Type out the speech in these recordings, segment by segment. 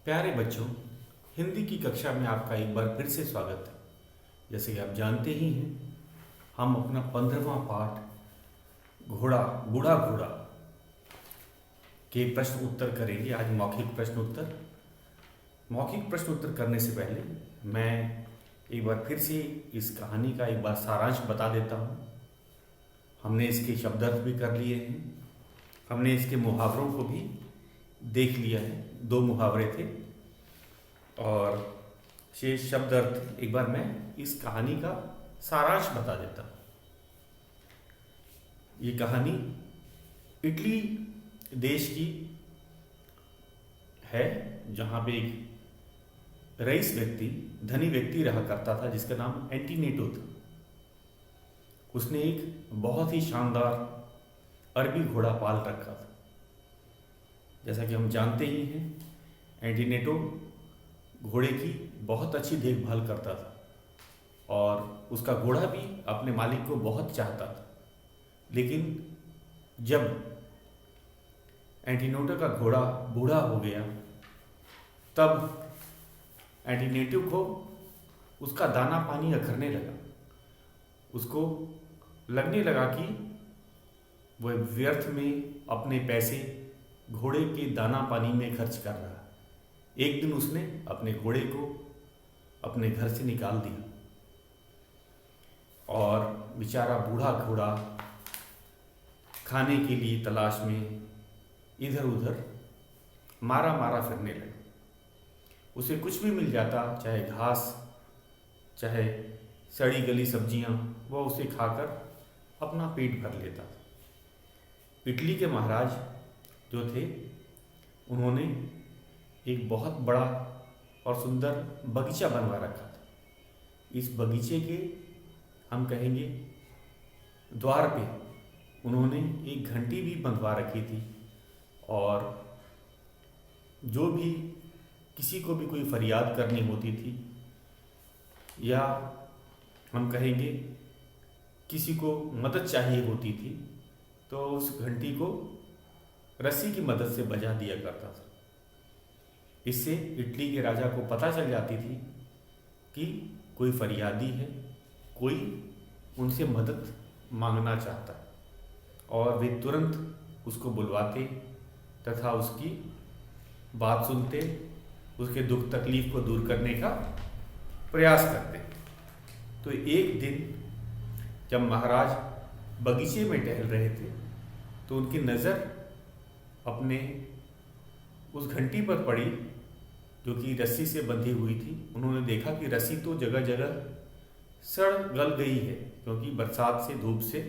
प्यारे बच्चों, हिंदी की कक्षा में आपका एक बार फिर से स्वागत है। जैसे कि आप जानते ही हैं, हम अपना 15वां पाठ घोड़ा बूढ़ा घोड़ा के प्रश्न उत्तर करेंगे। आज मौखिक प्रश्न उत्तर। मौखिक प्रश्न उत्तर करने से पहले मैं एक बार फिर से इस कहानी का एक बार सारांश बता देता हूँ। हमने इसके शब्दार्थ भी कर लिए हैं, हमने इसके मुहावरों को भी देख लिया है। 2 मुहावरे थे और शेष शब्द अर्थ एक बार मैं इस कहानी का सारांश बता देता हूँ। ये कहानी इटली देश की है, जहाँ पे एक रईस व्यक्ति, धनी व्यक्ति रहा करता था जिसका नाम एंटीनेटो था। उसने एक बहुत ही शानदार अरबी घोड़ा पाल रखा था। जैसा कि हम जानते ही हैं, एंटीनेटो घोड़े की बहुत अच्छी देखभाल करता था और उसका घोड़ा भी अपने मालिक को बहुत चाहता था। लेकिन जब एंटीनेटो का घोड़ा बूढ़ा हो गया, तब एंटीनेटो को उसका दाना पानी अखरने लगा। उसको लगने लगा कि वह व्यर्थ में अपने पैसे घोड़े के दाना पानी में खर्च कर रहा है। एक दिन उसने अपने घोड़े को अपने घर से निकाल दिया और बेचारा बूढ़ा घोड़ा खाने के लिए तलाश में इधर उधर मारा मारा फिरने लगा। उसे कुछ भी मिल जाता, चाहे घास, चाहे सड़ी गली सब्जियां, वह उसे खाकर अपना पेट भर लेता था। इटली के महाराज जो थे, उन्होंने एक बहुत बड़ा और सुंदर बगीचा बनवा रखा था। इस बगीचे के, हम कहेंगे, द्वार पे उन्होंने एक घंटी भी बंधवा रखी थी और जो भी किसी को भी कोई फरियाद करनी होती थी, या हम कहेंगे किसी को मदद चाहिए होती थी, तो उस घंटी को रस्सी की मदद से बजा दिया करता था। इससे इटली के राजा को पता चल जाती थी कि कोई फरियादी है, कोई उनसे मदद मांगना चाहता है, और वे तुरंत उसको बुलवाते तथा उसकी बात सुनते, उसके दुख तकलीफ को दूर करने का प्रयास करते। तो एक दिन जब महाराज बगीचे में टहल रहे थे, तो उनकी नज़र अपने उस घंटी पर पड़ी जो कि रस्सी से बंधी हुई थी। उन्होंने देखा कि रस्सी तो जगह जगह सड़ गल गई है, क्योंकि बरसात से, धूप से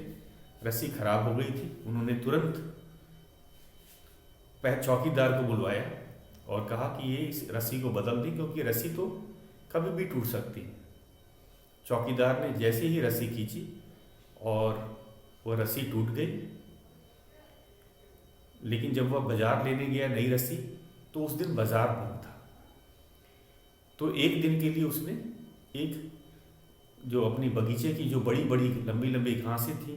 रस्सी खराब हो गई थी। उन्होंने तुरंत चौकीदार को बुलवाया और कहा कि ये इस रस्सी को बदल दें, क्योंकि रस्सी तो कभी भी टूट सकती है। चौकीदार ने जैसे ही रस्सी खींची और वह रस्सी टूट गई। लेकिन जब वह बाजार लेने गया नई रस्सी, तो उस दिन बाजार बंद था। तो एक दिन के लिए उसने एक जो अपनी बगीचे की जो बड़ी बड़ी लंबी लंबी घासें थी,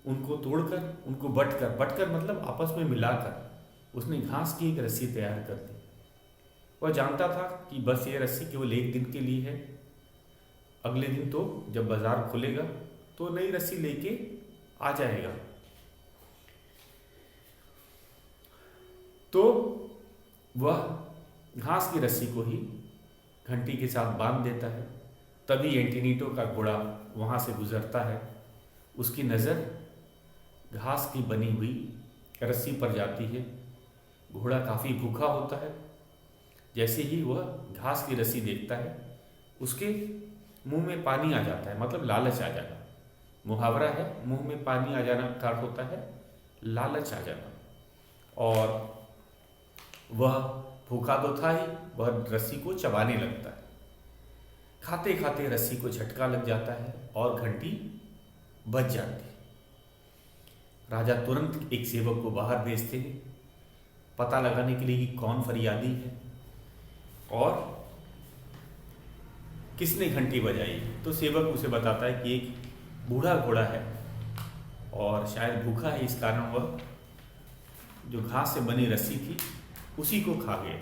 उनको तोड़कर, उनको बटकर मतलब आपस में मिलाकर उसने घास की एक रस्सी तैयार कर दी। वह जानता था कि बस ये रस्सी केवल एक दिन के लिए है। अगले दिन तो जब बाजार खुलेगा तो नई रस्सी लेके आ जाएगा। तो वह घास की रस्सी को ही घंटी के साथ बांध देता है। तभी एंटीनेटो का घोड़ा वहाँ से गुजरता है। उसकी नज़र घास की बनी हुई रस्सी पर जाती है। घोड़ा काफ़ी भूखा होता है। जैसे ही वह घास की रस्सी देखता है, उसके मुंह में पानी आ जाता है, मतलब लालच आ जाना। मुहावरा है, मुंह में पानी आ जाना का अर्थ होता है लालच आ जाना। और वह भूखा तो था ही, वह रस्सी को चबाने लगता है। खाते खाते रस्सी को झटका लग जाता है और घंटी बज जाती है। राजा तुरंत एक सेवक को बाहर भेजते हैं, पता लगाने के लिए कि कौन फरियादी है और किसने घंटी बजाई। तो सेवक उसे बताता है कि एक बूढ़ा घोड़ा है और शायद भूखा है, इस कारण वह जो घास से बनी रस्सी थी उसी को खा गए।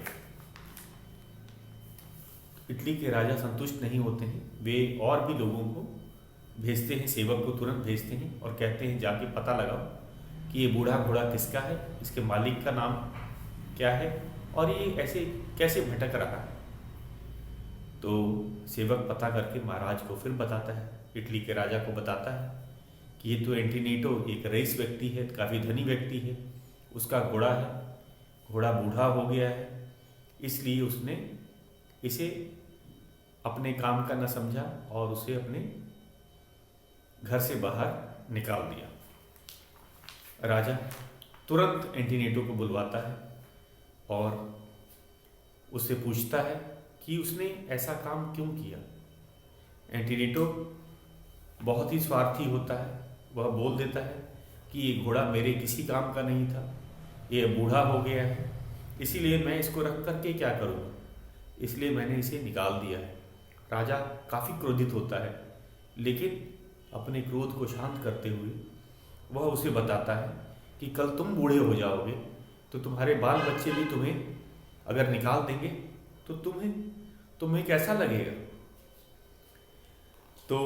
इटली के राजा संतुष्ट नहीं होते हैं। वे और भी लोगों को भेजते हैं, सेवक को तुरंत भेजते हैं और कहते हैं जाके पता लगाओ कि ये बूढ़ा घोड़ा किसका है, इसके मालिक का नाम क्या है और ये ऐसे कैसे भटक रहा है। तो सेवक पता करके महाराज को फिर बताता है, इटली के राजा को बताता है कि ये तो एंटीनेटो एक रईस व्यक्ति है, काफ़ी धनी व्यक्ति है, उसका घोड़ा है, घोड़ा बूढ़ा हो गया है, इसलिए उसने इसे अपने काम का न समझा और उसे अपने घर से बाहर निकाल दिया। राजा तुरंत एंटीनेटो को बुलवाता है और उससे पूछता है कि उसने ऐसा काम क्यों किया। एंटीनेटो बहुत ही स्वार्थी होता है, वह बोल देता है कि ये घोड़ा मेरे किसी काम का नहीं था, ये बूढ़ा हो गया है, इसीलिए मैं इसको रख करके क्या करूँगा, इसलिए मैंने इसे निकाल दिया है। राजा काफ़ी क्रोधित होता है, लेकिन अपने क्रोध को शांत करते हुए वह उसे बताता है कि कल तुम बूढ़े हो जाओगे तो तुम्हारे बाल बच्चे भी तुम्हें अगर निकाल देंगे तो तुम्हें कैसा लगेगा। तो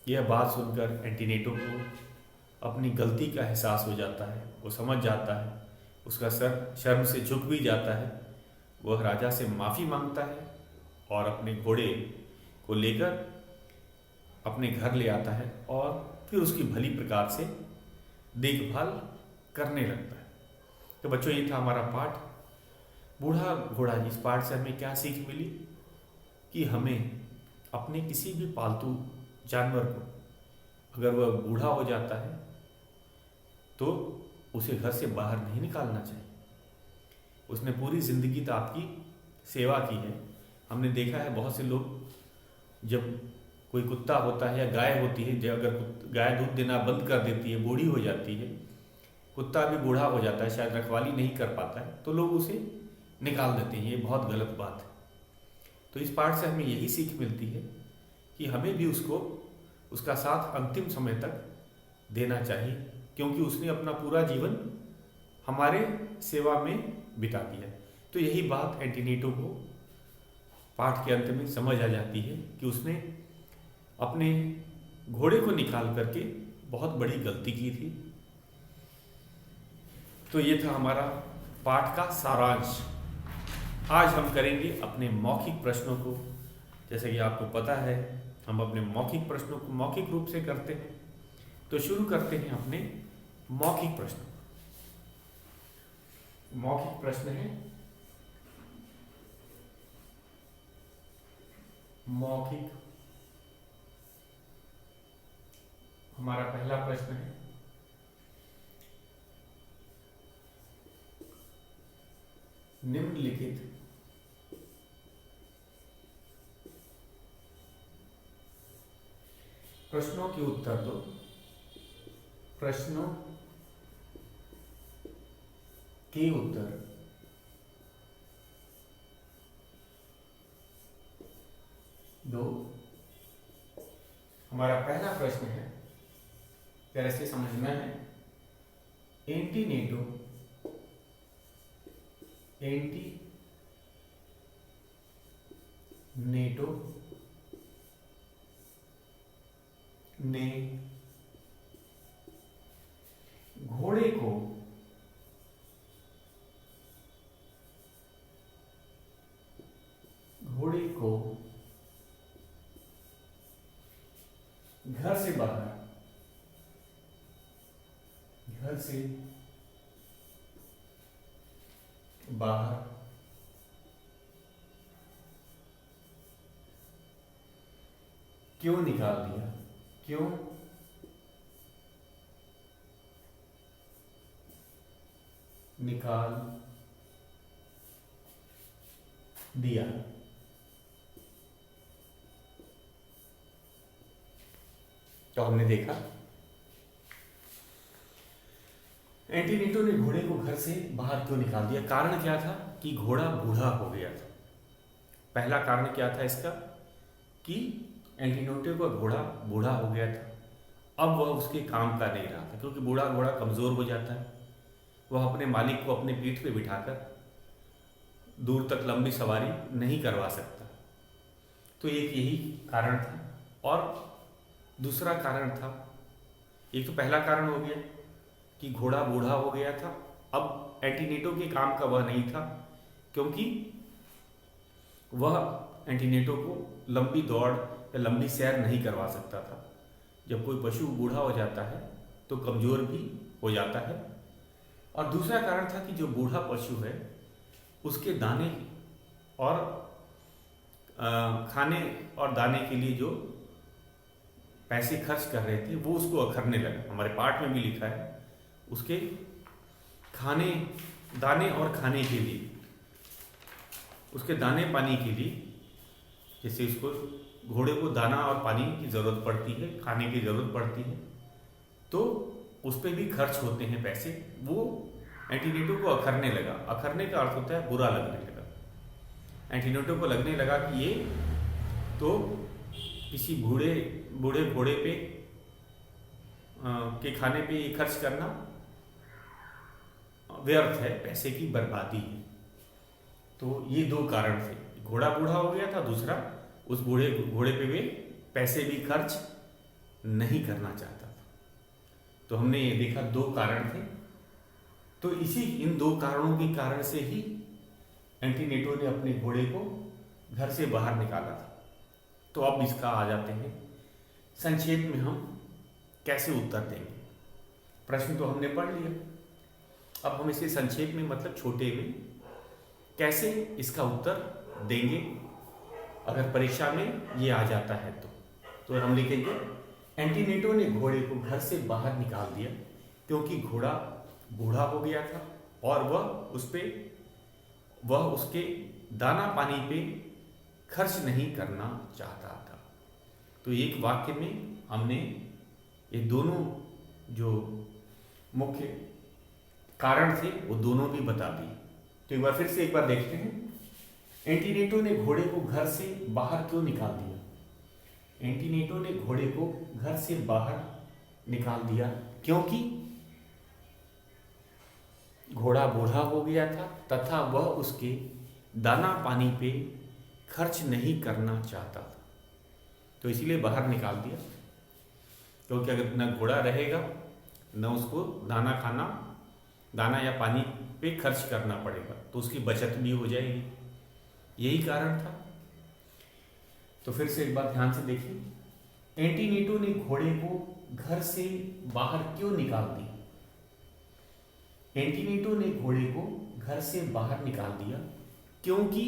यह बात सुनकर एंटीनेटो को अपनी गलती का एहसास हो जाता है, वो समझ जाता है, उसका सर शर्म से झुक भी जाता है। वह राजा से माफ़ी मांगता है और अपने घोड़े को लेकर अपने घर ले आता है और फिर उसकी भली प्रकार से देखभाल करने लगता है। तो बच्चों, ये था हमारा पाठ बूढ़ा घोड़ा। इस पाठ से हमें क्या सीख मिली कि हमें अपने किसी भी पालतू जानवर को अगर वह बूढ़ा हो जाता है तो उसे घर से बाहर नहीं निकालना चाहिए। उसने पूरी ज़िंदगी तो आपकी सेवा की है। हमने देखा है बहुत से लोग, जब कोई कुत्ता होता है या गाय होती है, जब अगर गाय दूध देना बंद कर देती है, बूढ़ी हो जाती है, कुत्ता भी बूढ़ा हो जाता है, शायद रखवाली नहीं कर पाता है, तो लोग उसे निकाल देते हैं। ये बहुत गलत बात है। तो इस पाठ से हमें यही सीख मिलती है कि हमें भी उसका साथ अंतिम समय तक देना चाहिए, क्योंकि उसने अपना पूरा जीवन हमारे सेवा में बिता दिया। तो यही बात एंटीनेटो को पाठ के अंत में समझ आ जाती है कि उसने अपने घोड़े को निकाल करके बहुत बड़ी गलती की थी। तो ये था हमारा पाठ का सारांश। आज हम करेंगे अपने मौखिक प्रश्नों को। जैसे कि आपको पता है, हम अपने मौखिक प्रश्नों को मौखिक रूप से करते हैं। तो शुरू करते हैं अपने मौखिक प्रश्न। मौखिक प्रश्न है मौखिक। हमारा पहला प्रश्न है, निम्नलिखित प्रश्नों के उत्तर दो। प्रश्नों के उत्तर दो। हमारा पहला प्रश्न है, तरह से समझना है, एंटीनेटो ने घोड़े को घर से बाहर क्यों निकाल दिया? क्यों निकाल दिया? तो हमने देखा एंटीनेटो ने घोड़े को घर से बाहर क्यों निकाल दिया। कारण क्या था कि घोड़ा बूढ़ा हो गया था। पहला कारण क्या था इसका कि एंटीनेटो का घोड़ा बूढ़ा हो गया था, अब वह उसके काम का नहीं रहा था, क्योंकि बूढ़ा घोड़ा कमज़ोर हो जाता है, वह अपने मालिक को अपने पीठ पे बिठाकर दूर तक लंबी सवारी नहीं करवा सकता। तो एक यही कारण था। और दूसरा कारण था, एक तो पहला कारण हो गया कि घोड़ा बूढ़ा हो गया था, अब एंटीनेटो के काम का वह नहीं था, क्योंकि वह एंटीनेटो को लंबी दौड़ या लंबी सैर नहीं करवा सकता था। जब कोई पशु बूढ़ा हो जाता है तो कमज़ोर भी हो जाता है। और दूसरा कारण था कि जो बूढ़ा पशु है उसके दाने और खाने और दाने के लिए जो पैसे खर्च कर रहे थे वो उसको अखरने लगा। हमारे पाठ में भी लिखा है, उसके खाने दाने और खाने के लिए, उसके दाने पानी के लिए, जैसे उसको घोड़े को दाना और पानी की ज़रूरत पड़ती है, खाने की ज़रूरत पड़ती है, तो उस पर भी खर्च होते हैं पैसे। वो एंटीनेटो को अखरने लगा। अखरने का अर्थ होता है बुरा लगने लगा। एंटीनेटो को लगने लगा कि ये तो किसी बूढ़े घोड़े पे के खाने पे ये खर्च करना व्यर्थ है, पैसे की बर्बादी है। तो ये दो कारण थे, घोड़ा बूढ़ा हो गया था, दूसरा उस घोड़े पे वे पैसे भी खर्च नहीं करना चाहता था। तो हमने ये देखा दो कारण थे। तो इन दो कारणों के कारण से ही एंटीनेटो ने अपने घोड़े को घर से बाहर निकाला था। तो अब इसका आ जाते हैं, संक्षेप में हम कैसे उत्तर देंगे। प्रश्न तो हमने पढ़ लिया, अब हम इसे संक्षेप में, मतलब छोटे में, कैसे इसका उत्तर देंगे अगर परीक्षा में ये आ जाता है तो हम लिखेंगे, एंटीनेटो ने घोड़े को घर से बाहर निकाल दिया क्योंकि घोड़ा बूढ़ा हो गया था और वह उसके दाना पानी पे खर्च नहीं करना चाहता था। तो एक वाक्य में हमने ये दोनों जो मुख्य कारण थे वो दोनों भी बता दिए। तो एक बार फिर से देखते हैं, एंटीनेटो ने घोड़े को घर से बाहर क्यों निकाल दिया। एंटीनेटो ने घोड़े को घर से बाहर निकाल दिया क्योंकि घोड़ा बूढ़ा हो गया था तथा वह उसके दाना पानी पे खर्च नहीं करना चाहता था। तो इसीलिए बाहर निकाल दिया, क्योंकि अगर न घोड़ा रहेगा न उसको दाना या पानी पे खर्च करना पड़ेगा, तो उसकी बचत भी हो जाएगी। यही कारण था। तो फिर से एक बार ध्यान से देखिए, एंटीनेटो ने घोड़े को घर से बाहर क्यों निकाल दिया। एंटीनेटो ने घोड़े को घर से बाहर निकाल दिया क्योंकि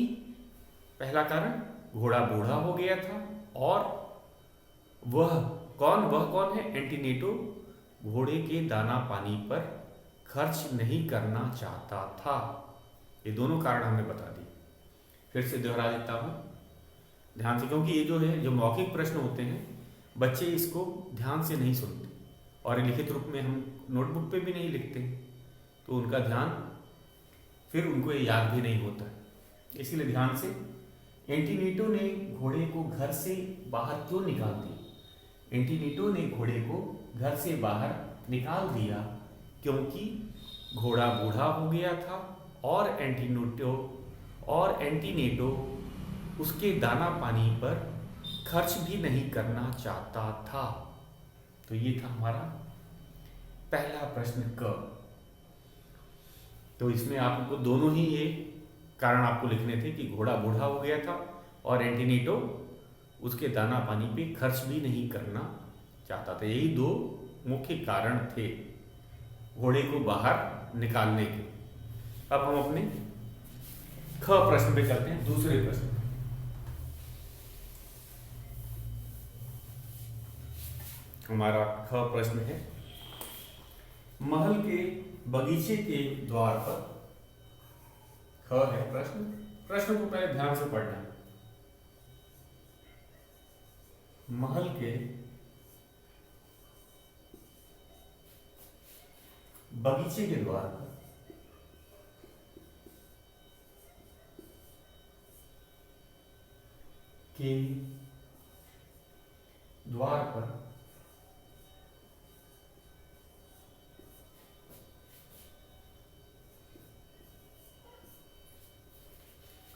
पहला कारण, घोड़ा बूढ़ा हो गया था और वह कौन है, एंटीनेटो घोड़े के दाना पानी पर खर्च नहीं करना चाहता था। ये दोनों कारण हमने बता दिए। फिर से दोहरा देता हूँ ध्यान से, क्योंकि ये जो मौखिक प्रश्न होते हैं, बच्चे इसको ध्यान से नहीं सुनते और लिखित रूप में हम नोटबुक पे भी नहीं लिखते, तो उनका ध्यान, फिर उनको ये याद भी नहीं होता। इसीलिए ध्यान से, एंटीनेटो ने घोड़े को घर से बाहर क्यों निकाल दिया। एंटीनेटो ने घोड़े को घर से बाहर निकाल दिया क्योंकि घोड़ा बूढ़ा हो गया था और एंटीनेटो उसके दाना पानी पर खर्च भी नहीं करना चाहता था। तो ये था हमारा पहला प्रश्न क। तो इसमें आपको दोनों ही ये कारण आपको लिखने थे कि घोड़ा बूढ़ा हो गया था और एंटीनेटो उसके दाना पानी पे खर्च भी नहीं करना चाहता था। यही दो मुख्य कारण थे घोड़े को बाहर निकालने के। अब हम अपने ख प्रश्न पे चलते हैं, दूसरे प्रश्न। हमारा ख प्रश्न है, महल के बगीचे के द्वार पर, ख है प्रश्न को पहले ध्यान से पढ़ना है। महल के बगीचे के द्वार पर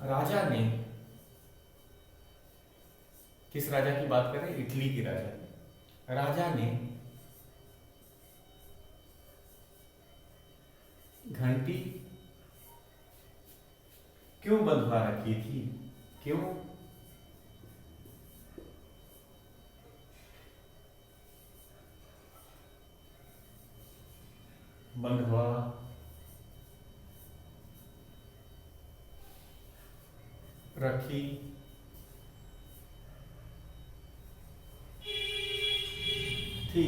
राजा ने किस राजा की बात कर रहे हैं? इटली के राजा। राजा ने घंटी क्यों बंधवा रखी थी? क्यों बंधवा रखी थी?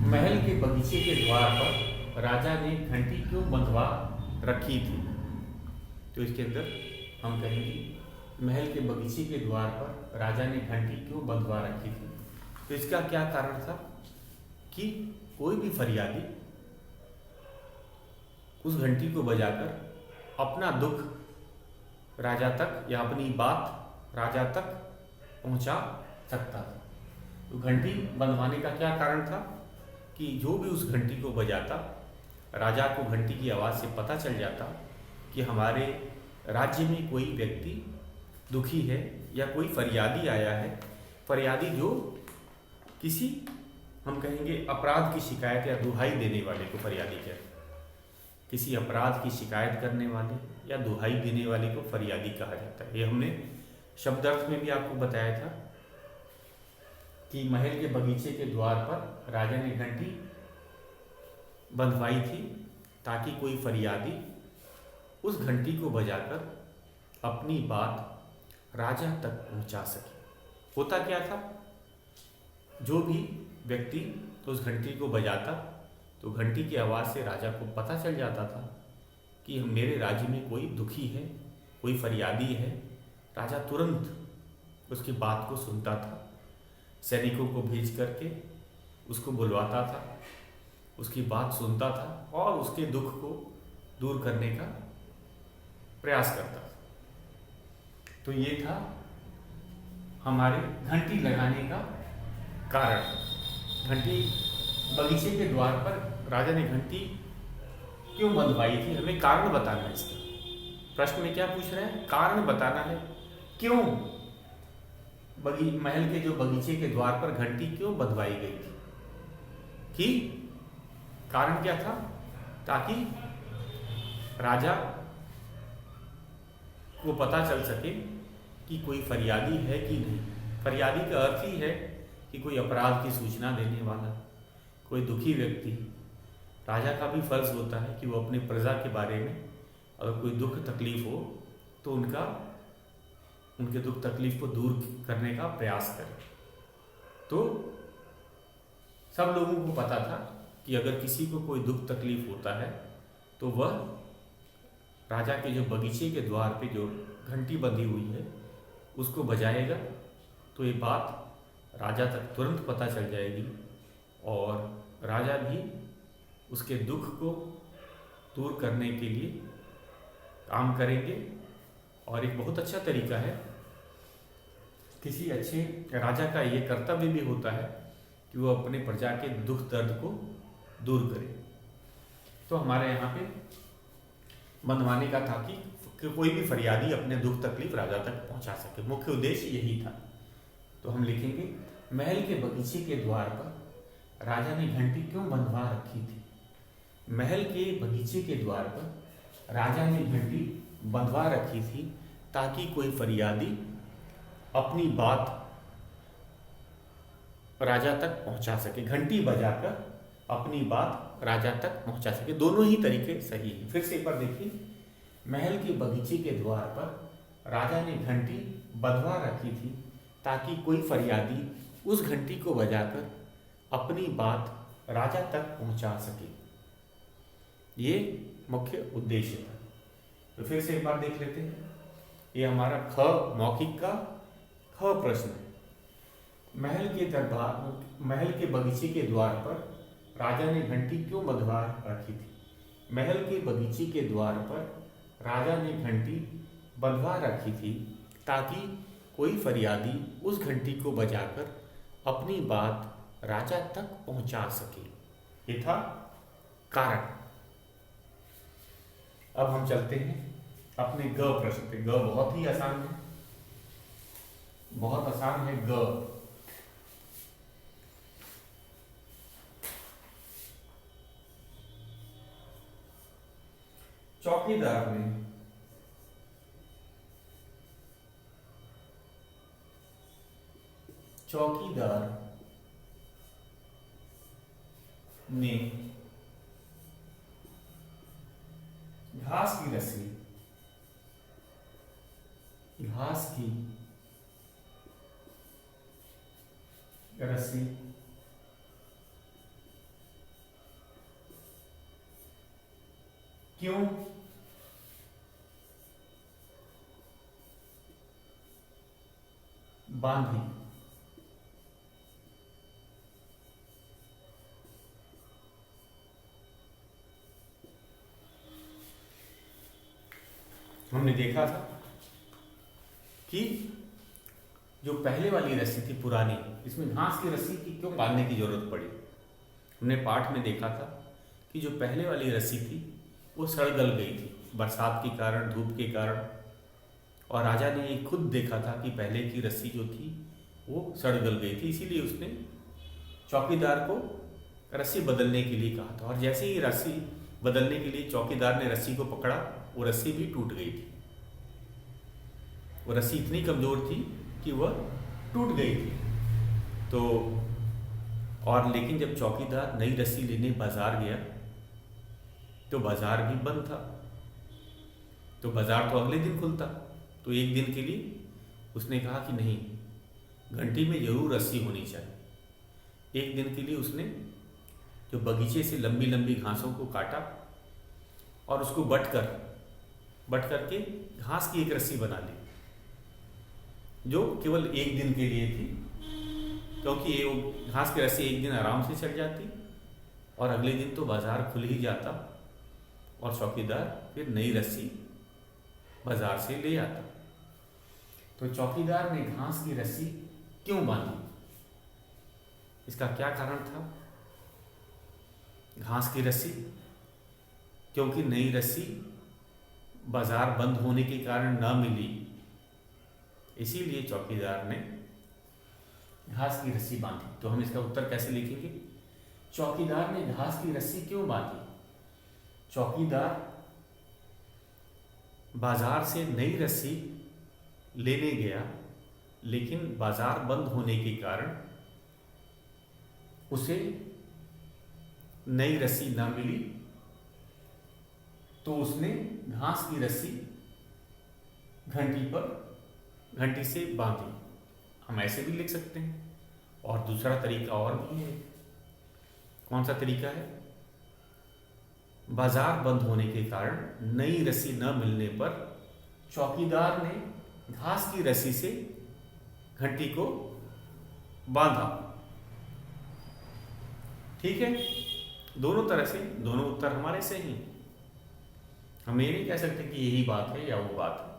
महल के बगीचे के द्वार पर राजा ने घंटी क्यों बंधवा रखी थी? तो इसके अंदर हम कहेंगे महल के बगीचे के द्वार पर राजा ने घंटी क्यों बंधवा रखी थी। तो इसका क्या कारण था कि कोई भी फरियादी उस घंटी को बजाकर अपना दुख राजा तक या अपनी बात राजा तक पहुंचा सकता था। तो घंटी बंधवाने का क्या कारण था कि जो भी उस घंटी को बजाता, राजा को घंटी की आवाज़ से पता चल जाता कि हमारे राज्य में कोई व्यक्ति दुखी है या कोई फरियादी आया है। फरियादी जो किसी हम कहेंगे अपराध की शिकायत या दुहाई देने वाले को फरियादी कहते हैं। किसी अपराध की शिकायत करने वाले या दुहाई देने वाले को फरियादी कहा जाता है। ये हमने शब्दार्थ में भी आपको बताया था कि महल के बगीचे के द्वार पर राजा ने घंटी बंधवाई थी ताकि कोई फरियादी उस घंटी को बजाकर अपनी बात राजा तक पहुंचा सके। होता क्या था, जो भी व्यक्ति तो उस घंटी को बजाता तो घंटी की आवाज़ से राजा को पता चल जाता था कि मेरे राज्य में कोई दुखी है, कोई फरियादी है। राजा तुरंत उसकी बात को सुनता था, सैनिकों को भेज करके उसको बुलवाता था, उसकी बात सुनता था और उसके दुख को दूर करने का प्रयास करता था। तो ये था हमारे घंटी लगाने का कारण। घंटी बगीचे के द्वार पर राजा ने घंटी क्यों बंधवाई थी, हमें कारण बताना है। इसका प्रश्न में क्या पूछ रहे हैं? कारण बताना है। क्यों महल के जो बगीचे के द्वार पर घंटी क्यों बंधवाई गई थी? कि कारण क्या था? ताकि राजा को पता चल सके कि कोई फरियादी है कि नहीं। फरियादी का अर्थ ही है कि कोई अपराध की सूचना देने वाला, कोई दुखी व्यक्ति। राजा का भी फर्ज होता है कि वो अपने प्रजा के बारे में अगर कोई दुख तकलीफ हो तो उनके दुख तकलीफ को दूर करने का प्रयास करे। तो सब लोगों को पता था कि अगर किसी को कोई दुख तकलीफ होता है तो वह राजा के जो बगीचे के द्वार पे जो घंटी बंधी हुई है उसको बजाएगा, तो ये बात राजा तक तुरंत पता चल जाएगी और राजा भी उसके दुख को दूर करने के लिए काम करेंगे। और एक बहुत अच्छा तरीका है, किसी अच्छे राजा का ये कर्तव्य भी होता है कि वो अपने प्रजा के दुख दर्द को दूर करे। तो हमारे यहाँ पे बंधवाने का था कि कोई भी फरियादी अपने दुख तकलीफ राजा तक पहुँचा सके। मुख्य उद्देश्य यही था। तो हम लिखेंगे महल के बगीचे के द्वार पर राजा ने घंटी क्यों बंधवा रखी थी। महल के बगीचे के द्वार पर राजा ने घंटी बंधवा रखी थी ताकि कोई फरियादी अपनी बात राजा तक पहुंचा सके। घंटी बजाकर अपनी बात राजा तक पहुंचा सके। दोनों ही तरीके सही हैं। फिर से एक बार देखिए, महल के बगीचे के द्वार पर राजा ने घंटी बंधवा रखी थी ताकि कोई फरियादी उस घंटी को बजाकर अपनी बात राजा तक पहुंचा सके। ये मुख्य उद्देश्य था। तो फिर से एक बार देख लेते हैं। ये हमारा ख मौखिक का ख प्रश्न है। महल के बगीचे के द्वार पर राजा ने घंटी क्यों बंधवा रखी थी। महल के बगीचे के द्वार पर राजा ने घंटी बंधवा रखी थी ताकि कोई फरियादी उस घंटी को बजाकर अपनी बात राजा तक पहुंचा सके। ये था कारण। अब हम चलते हैं अपने ग प्रश्न पे। ग बहुत ही आसान है, बहुत आसान है। ग चौकीदार ने घास की रस्सी क्यों बांधी? हमने देखा था कि जो पहले वाली रस्सी थी पुरानी, इसमें घास की रस्सी की क्यों बांधने की जरूरत पड़ी। हमने पाठ में देखा था कि जो पहले वाली रस्सी थी वो सड़ गल गई थी बरसात के कारण, धूप के कारण, और राजा ने ये खुद देखा था कि पहले की रस्सी जो थी वो सड़ गल गई थी, इसीलिए उसने चौकीदार को रस्सी बदलने के लिए कहा था। और जैसे ही रस्सी बदलने के लिए चौकीदार ने रस्सी को पकड़ा, वो रस्सी भी टूट गई थी। वो रस्सी इतनी कमजोर थी कि वह टूट गई थी। तो और लेकिन जब चौकीदार नई रस्सी लेने बाजार गया तो बाजार भी बंद था। तो बाजार तो अगले दिन खुलता, तो एक दिन के लिए उसने कहा कि नहीं, घंटी में जरूर रस्सी होनी चाहिए। एक दिन के लिए उसने जो बगीचे से लंबी लंबी घासों को काटा और उसको बट करके घास की एक रस्सी बना ली, जो केवल एक दिन के लिए थी, क्योंकि ये घास की रस्सी एक दिन आराम से चढ़ जाती और अगले दिन तो बाजार खुल ही जाता और चौकीदार फिर नई रस्सी बाजार से ले आता। तो चौकीदार ने घास की रस्सी क्यों बांधी? इसका क्या कारण था? घास की रस्सी, क्योंकि नई रस्सी बाजार बंद होने के कारण न मिली, इसीलिए चौकीदार ने घास की रस्सी बांधी। तो हम इसका उत्तर कैसे लिखेंगे? चौकीदार ने घास की रस्सी क्यों बांधी? चौकीदार बाजार से नई रस्सी लेने गया, लेकिन बाजार बंद होने के कारण उसे नई रस्सी ना मिली, तो उसने घास की रस्सी घंटी से बांधी। हम ऐसे भी लिख सकते हैं, और दूसरा तरीका और भी है। कौन सा तरीका है? बाजार बंद होने के कारण नई रस्सी न मिलने पर चौकीदार ने घास की रस्सी से घंटी को बांधा। ठीक है, दोनों तरह से दोनों उत्तर हमारे सही हैं। हम ये नहीं कह सकते कि यही बात है या वो बात है।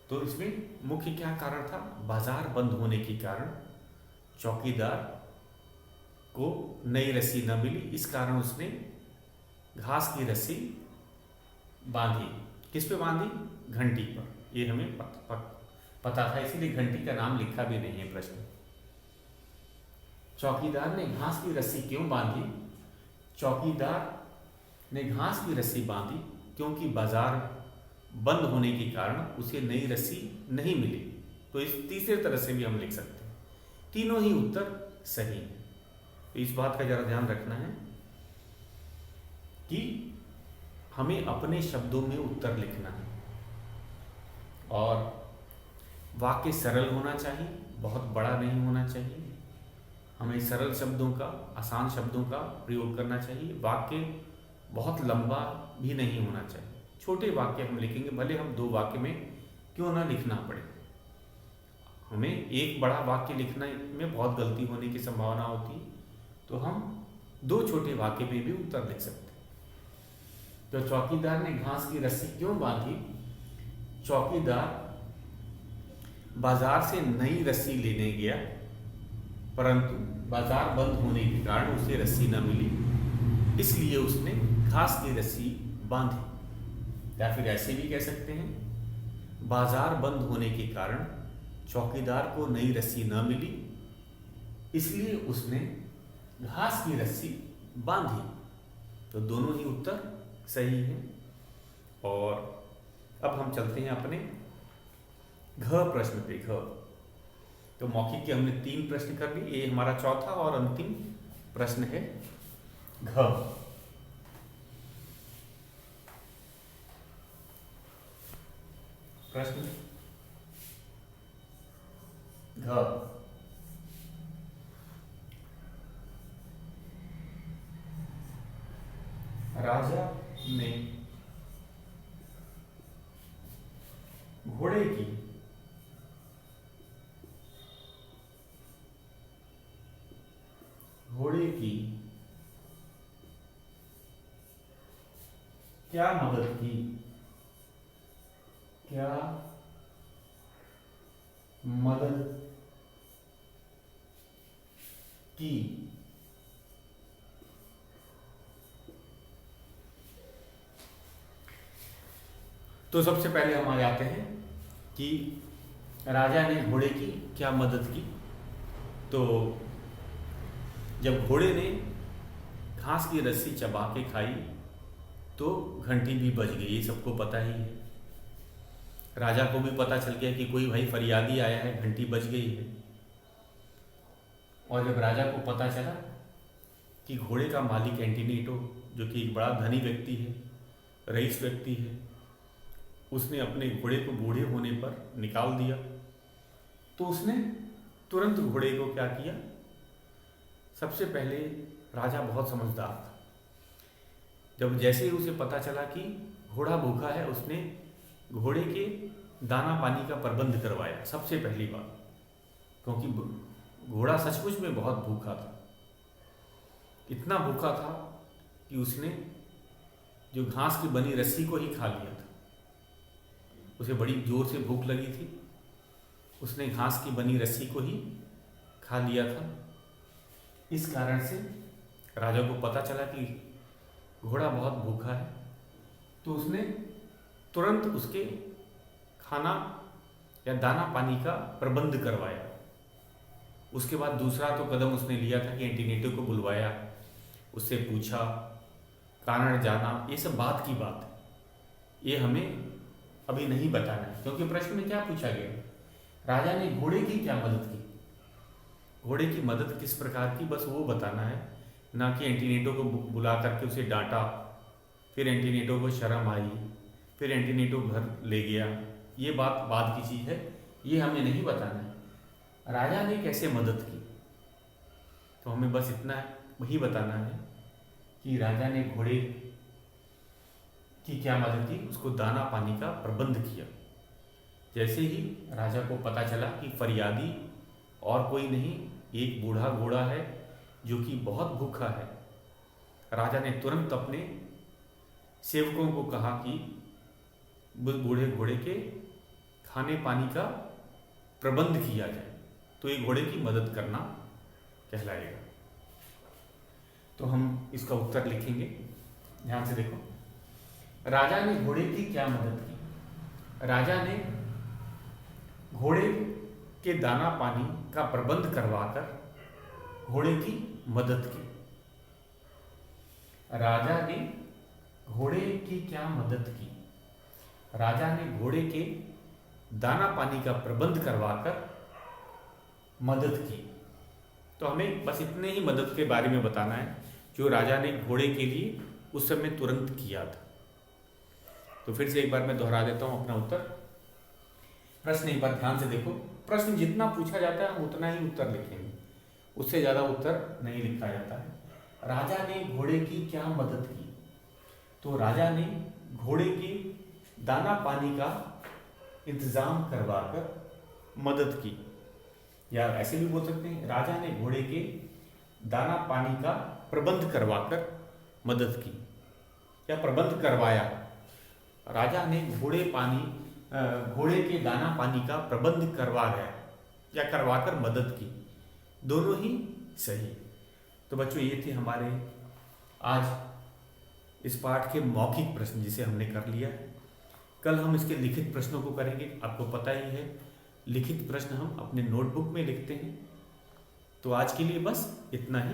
तो इसमें मुख्य क्या कारण था? बाजार बंद होने के कारण चौकीदार को नई रस्सी न मिली, इस कारण उसने घास की रस्सी बांधी। किस पे बांधी? घंटी पर। ये हमें पता था, इसीलिए घंटी का नाम लिखा भी नहीं है प्रश्न। चौकीदार ने घास की रस्सी क्यों बांधी? चौकीदार ने घास की रस्सी बांधी क्योंकि बाजार बंद होने के कारण उसे नई रस्सी नहीं मिली। तो इस तीसरे तरह से भी हम लिख सकते हैं। तीनों ही उत्तर सही हैं। तो इस बात का जरा ध्यान रखना है कि हमें अपने शब्दों में उत्तर लिखना है, और वाक्य सरल होना चाहिए, बहुत बड़ा नहीं होना चाहिए। हमें सरल शब्दों का, आसान शब्दों का प्रयोग करना चाहिए। वाक्य बहुत लंबा भी नहीं होना चाहिए। छोटे वाक्य हम लिखेंगे, भले हम 2 वाक्य में क्यों ना लिखना पड़े। हमें एक बड़ा वाक्य लिखने में बहुत गलती होने की संभावना होती है, तो हम 2 छोटे वाक्य में भी उत्तर लिख सकते हैं। तो चौकीदार ने घास की रस्सी क्यों बांधी? चौकीदार बाजार से नई रस्सी लेने गया, परंतु बाजार बंद होने के कारण उसे रस्सी न मिली, इसलिए उसने घास की रस्सी बांधी। या फिर ऐसे भी कह सकते हैं, बाजार बंद होने के कारण चौकीदार को नई रस्सी न मिली, इसलिए उसने घास की रस्सी बांधी। तो दोनों ही उत्तर सही हैं। और अब हम चलते हैं अपने घ प्रश्न पे। घ तो मौखिक के हमने 3 प्रश्न कर लिए, ये हमारा चौथा और अंतिम प्रश्न है घ। प्रश्न घ, राजा ने घोड़े की क्या मदद की? क्या मदद की? तो सबसे पहले हम आ जाते हैं कि राजा ने घोड़े की क्या मदद की। तो जब घोड़े ने घास की रस्सी चबा के खाई तो घंटी भी बज गई, ये सबको पता ही है। राजा को भी पता चल गया कि कोई भाई फरियादी आया है, घंटी बज गई है। और जब राजा को पता चला कि घोड़े का मालिक एंटीनेटो, जो कि एक बड़ा धनी व्यक्ति है, रईस व्यक्ति है, उसने अपने घोड़े को बूढ़े होने पर निकाल दिया, तो उसने तुरंत घोड़े को क्या किया? सबसे पहले राजा बहुत समझदार था। जब जैसे ही उसे पता चला कि घोड़ा भूखा है, उसने घोड़े के दाना पानी का प्रबंध करवाया सबसे पहली बार, क्योंकि घोड़ा सचमुच में बहुत भूखा था। इतना भूखा था कि उसने जो घास की बनी रस्सी को ही खा लिया था। उसे बड़ी जोर से भूख लगी थी, उसने घास की बनी रस्सी को ही खा लिया था। इस कारण से राजा को पता चला कि घोड़ा बहुत भूखा है, तो उसने तुरंत उसके खाना या दाना पानी का प्रबंध करवाया। उसके बाद दूसरा तो कदम उसने लिया था कि एंटीनेटो को बुलवाया, उससे पूछा, कारण जाना। ये सब बात की बात है, ये हमें अभी नहीं बताना है, क्योंकि प्रश्न में क्या पूछा गया? राजा ने घोड़े की क्या मदद की। घोड़े की मदद किस प्रकार की, बस वो बताना है, ना कि एंटीनेटो को बुला करके उसे डांटा, फिर एंटीनेटो को शर्म आई, फिर एंटीनेटो घर ले गया। ये बात बाद की चीज़ है, ये हमें नहीं बताना है। राजा ने कैसे मदद की, तो हमें बस इतना वही बताना है कि राजा ने घोड़े की क्या मदद की, उसको दाना पानी का प्रबंध किया। जैसे ही राजा को पता चला कि फरियादी और कोई नहीं, एक बूढ़ा घोड़ा है जो कि बहुत भूखा है, राजा ने तुरंत अपने सेवकों को कहा कि बूढ़े घोड़े के खाने पानी का प्रबंध किया जाए। तो ये घोड़े की मदद करना कहलाएगा। तो हम इसका उत्तर लिखेंगे, ध्यान से देखो। राजा ने घोड़े की क्या मदद की? राजा ने घोड़े के दाना पानी का प्रबंध करवाकर घोड़े की मदद की। राजा ने घोड़े की क्या मदद की? राजा ने घोड़े के दाना पानी का प्रबंध करवाकर मदद की। तो हमें बस इतने ही मदद के बारे में बताना है जो राजा ने घोड़े के लिए उस समय तुरंत किया था। तो फिर से एक बार मैं दोहरा देता हूं अपना उत्तर। प्रश्न एक बार ध्यान से देखो। प्रश्न जितना पूछा जाता है हम उतना ही उत्तर लिखेंगे, उससे ज़्यादा उत्तर नहीं लिखा जाता है। राजा ने घोड़े की क्या मदद की? तो राजा ने घोड़े के दाना पानी का इंतजाम करवाकर मदद की, या ऐसे भी बोल सकते हैं राजा ने घोड़े के दाना पानी का प्रबंध करवाकर मदद की, या प्रबंध करवाया। राजा ने घोड़े के दाना पानी का प्रबंध करवाया या करवाकर मदद की, दोनों ही सही। तो बच्चों ये थे हमारे आज इस पाठ के मौखिक प्रश्न जिसे हमने कर लिया है। कल हम इसके लिखित प्रश्नों को करेंगे। आपको पता ही है लिखित प्रश्न हम अपने नोटबुक में लिखते हैं। तो आज के लिए बस इतना ही।